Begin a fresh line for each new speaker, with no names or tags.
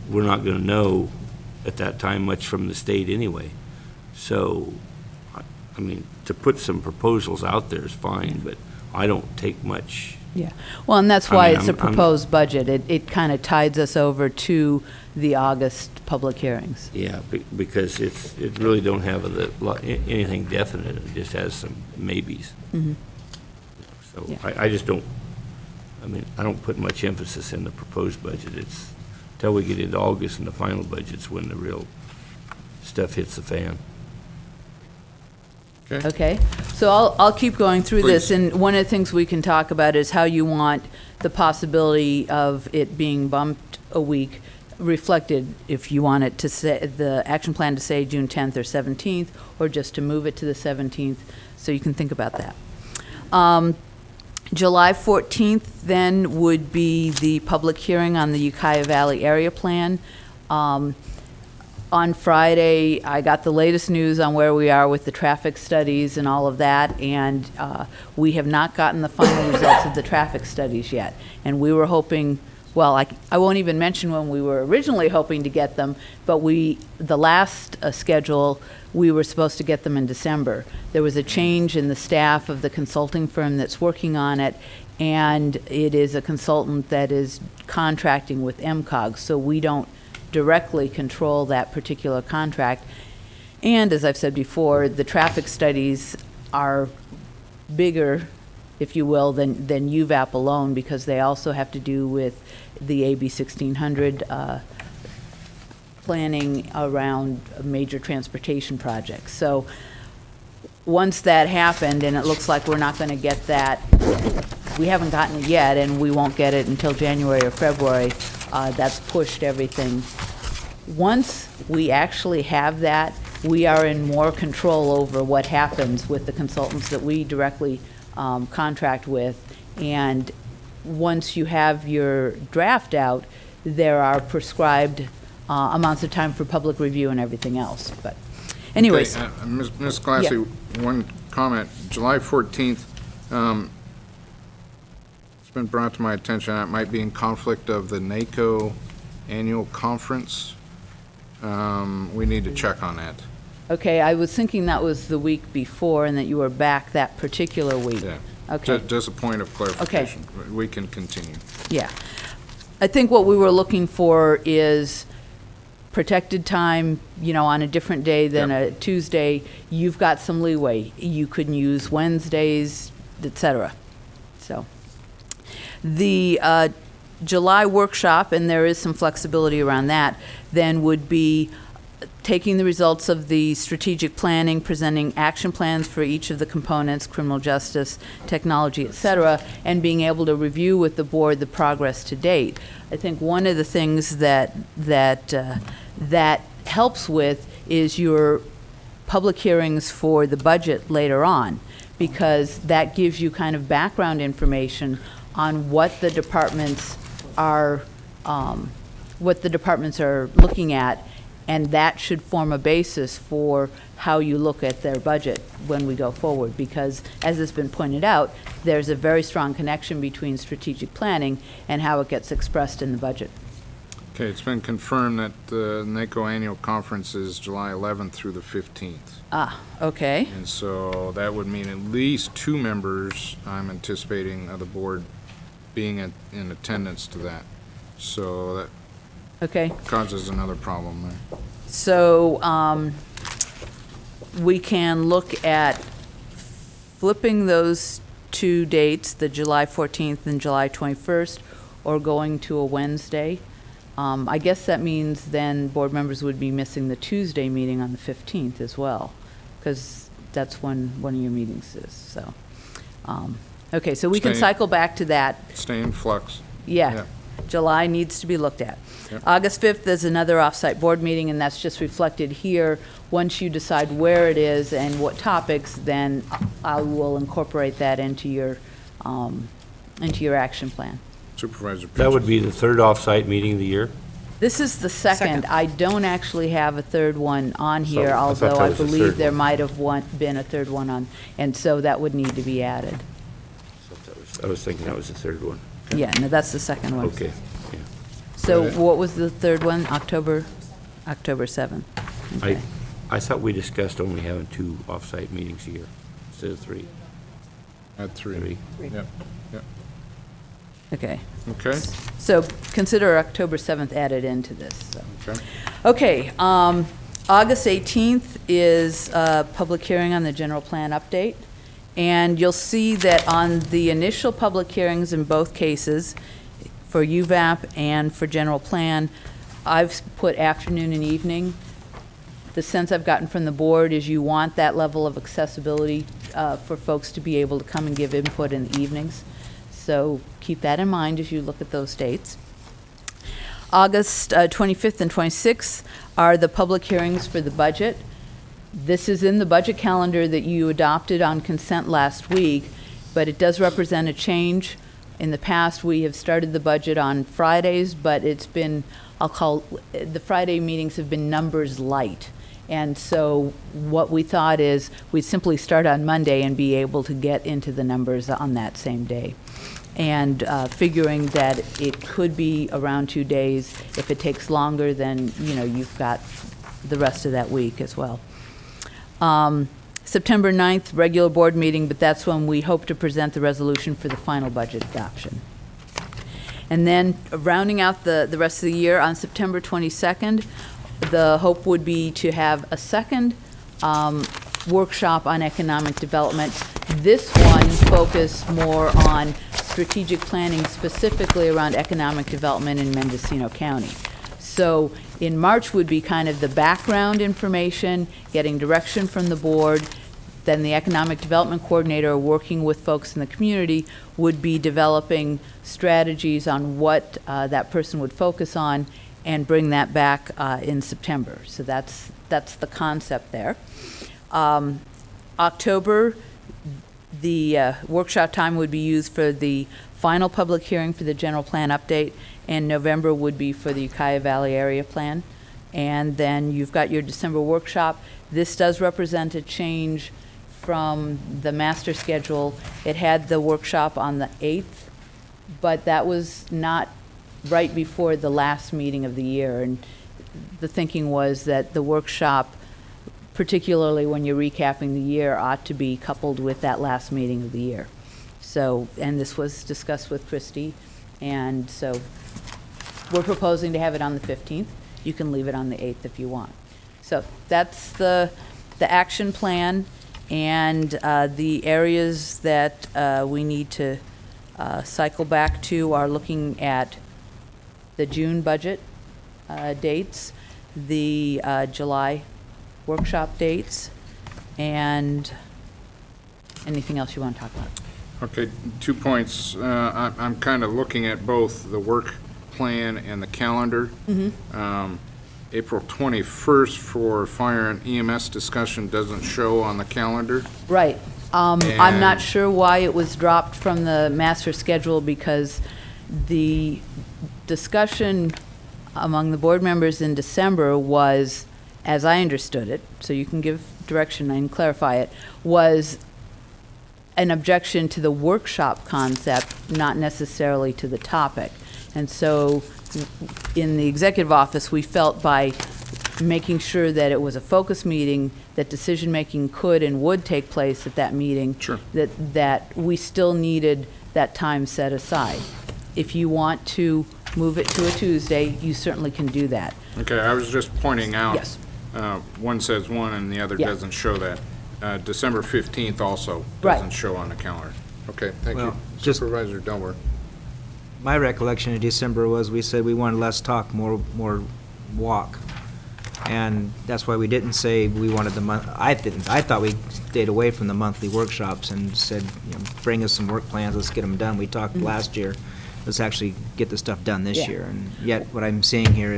we're not going to know at that time much from the state anyway. So, I mean, to put some proposals out there is fine, but I don't take much.
Yeah, well, and that's why
I mean,
it's a proposed budget. It kind of tides us over to the August public hearings.
Yeah, because it really don't have anything definite. It just has some maybes.
Mhm.
So
Yeah.
I just don't, I mean, I don't put much emphasis in the proposed budget. It's till we get into August and the final budget's when the real stuff hits the fan.
Okay, so I'll keep going through this,
Please.
and one of the things we can talk about is how you want the possibility of it being bumped a week reflected, if you want it to say, the action plan to say June 10th or 17th, or just to move it to the 17th, so you can think about that. July 14th then would be the public hearing on the Ukiah Valley Area Plan. On Friday, I got the latest news on where we are with the traffic studies and all of that, and we have not gotten the final results of the traffic studies yet. And we were hoping, well, I won't even mention when we were originally hoping to get them, but the last schedule, we were supposed to get them in December. There was a change in the staff of the consulting firm that's working on it, and it is a consultant that is contracting with MCOG, so we don't directly control that particular contract. And as I've said before, the traffic studies are bigger, if you will, than UVAP alone, because they also have to do with the AB 1600 planning around major transportation projects. So once that happened, and it looks like we're not going to get that, we haven't gotten it yet, and we won't get it until January or February, that's pushed everything. Once we actually have that, we are in more control over what happens with the consultants that we directly contract with. And once you have your draft out, there are prescribed amounts of time for public review and everything else. But anyways.
Okay, Ms. Glassy, one comment. July 14th, it's been brought to my attention that might be in conflict of the NACO annual conference. We need to check on that.
Okay, I was thinking that was the week before and that you were back that particular week.
Yeah.
Okay.
Just a point of clarification. We can continue.
Yeah. I think what we were looking for is protected time, you know, on a different day than a Tuesday. You've got some leeway. You couldn't use Wednesdays, et cetera. So the July workshop, and there is some flexibility around that, then would be taking the results of the strategic planning, presenting action plans for each of the components, criminal justice, technology, et cetera, and being able to review with the board the progress to date. I think one of the things that helps with is your public hearings for the budget later on, because that gives you kind of background information on what the departments are looking at, and that should form a basis for how you look at their budget when we go forward, because as has been pointed out, there's a very strong connection between strategic planning and how it gets expressed in the budget.
Okay, it's been confirmed that the NACO annual conference is July 11th through the 15th.
Ah, okay.
And so that would mean at least 2 members, I'm anticipating, of the board being in attendance to that. So that
Okay.
causes another problem there.
So we can look at flipping those 2 dates, the July 14th and July 21st, or going to a Wednesday. I guess that means then board members would be missing the Tuesday meeting on the 15th as well, because that's when one of your meetings is, so. Okay, so we can
Stay-
cycle back to that.
Stay in flux.
Yeah, July needs to be looked at.
Yep.
August 5th is another offsite board meeting, and that's just reflected here. Once you decide where it is and what topics, then I will incorporate that into your action plan.
Supervisor Peach.
That would be the third off-site meeting of the year?
This is the second. I don't actually have a third one on
So,
here,
I thought
although
that
I
was the
believe
third
there
one.
might have been a third one on, and so that would need to be added.
I was thinking that was the third one.
Yeah, no, that's the second one.
Okay, yeah.
So
that it?
what was the third one? October 7th. Okay.
I thought we discussed only having 2 off-site meetings a year instead of 3.
At 3.
Three.
Yep, yep.
Okay.
Okay,
So consider October 7th added into this, so.
okay.
Okay, August 18th is a public hearing on the general plan update. And you'll see that on the initial public hearings in both cases, for UVAP and for general plan, I've put afternoon and evening. The sense I've gotten from the board is you want that level of accessibility for folks to be able to come and give input in the evenings. So keep that in mind as you look at those dates. August 25th and 26th are the public hearings for the budget. This is in the budget calendar that you adopted on consent last week, but it does represent a change. In the past, we have started the budget on Fridays, but it's been, the Friday meetings have been numbers light. And so what we thought is we'd simply start on Monday and be able to get into the numbers on that same day. And figuring that it could be around 2 days. If it takes longer, then, you've got the rest of that week as well. September 9th, regular board meeting, but that's when we hope to present the resolution for the final budget adoption. And then rounding out the rest of the year, on September 22nd, the hope would be to have a second workshop on economic development. This one focused more on strategic planning, specifically around economic development in Mendocino County. So in March would be kind of the background information, getting direction from the board. Then the economic development coordinator, working with folks in the community, would be developing strategies on what that person would focus on and bring that back in September. So that's the concept there. October, the workshop time would be used for the final public hearing for the general plan update, and November would be for the Ukiah Valley Area Plan. And then you've got your December workshop. This does represent a change from the master schedule. It had the workshop on the 8th, but that was not right before the last meeting of the year. And the thinking was that the workshop, particularly when you're recapping the year, ought to be coupled with that last meeting of the year. So, and this was discussed with Christie, and so we're proposing to have it on the 15th. You can leave it on the 8th if you want. So that's the action plan, and the areas that we need to cycle back to are looking at the June budget dates, the July workshop dates, and anything else you want to talk about?
Okay, 2 points. I'm kind of looking at both the work plan and the calendar. April 21st for fire and EMS discussion doesn't show on the calendar.
Right. I'm not
And-
sure why it was dropped from the master schedule, because the discussion among the board members in December was, as I understood it, so you can give direction and clarify it, was an objection to the workshop concept, not necessarily to the topic. And so in the executive office, we felt by making sure that it was a focus meeting, that decision-making could and would take place at that meeting.
Sure.
That we still needed that time set aside. If you want to move it to a Tuesday, you certainly can do that.
Okay, I was just pointing out.
Yes.
One says one and the other
Yeah.
doesn't show that. December 15th also
Right.
doesn't show on the calendar. Okay, thank you.
Well, just-
Supervisor Delmer.
My recollection of December was we said we wanted less talk, more walk. And that's why we didn't say we wanted the month, I didn't. I thought we stayed away from the monthly workshops and said, bring us some work plans, let's get them done. We talked last year, let's actually get the stuff done this
Yeah.
year. And yet, what I'm seeing here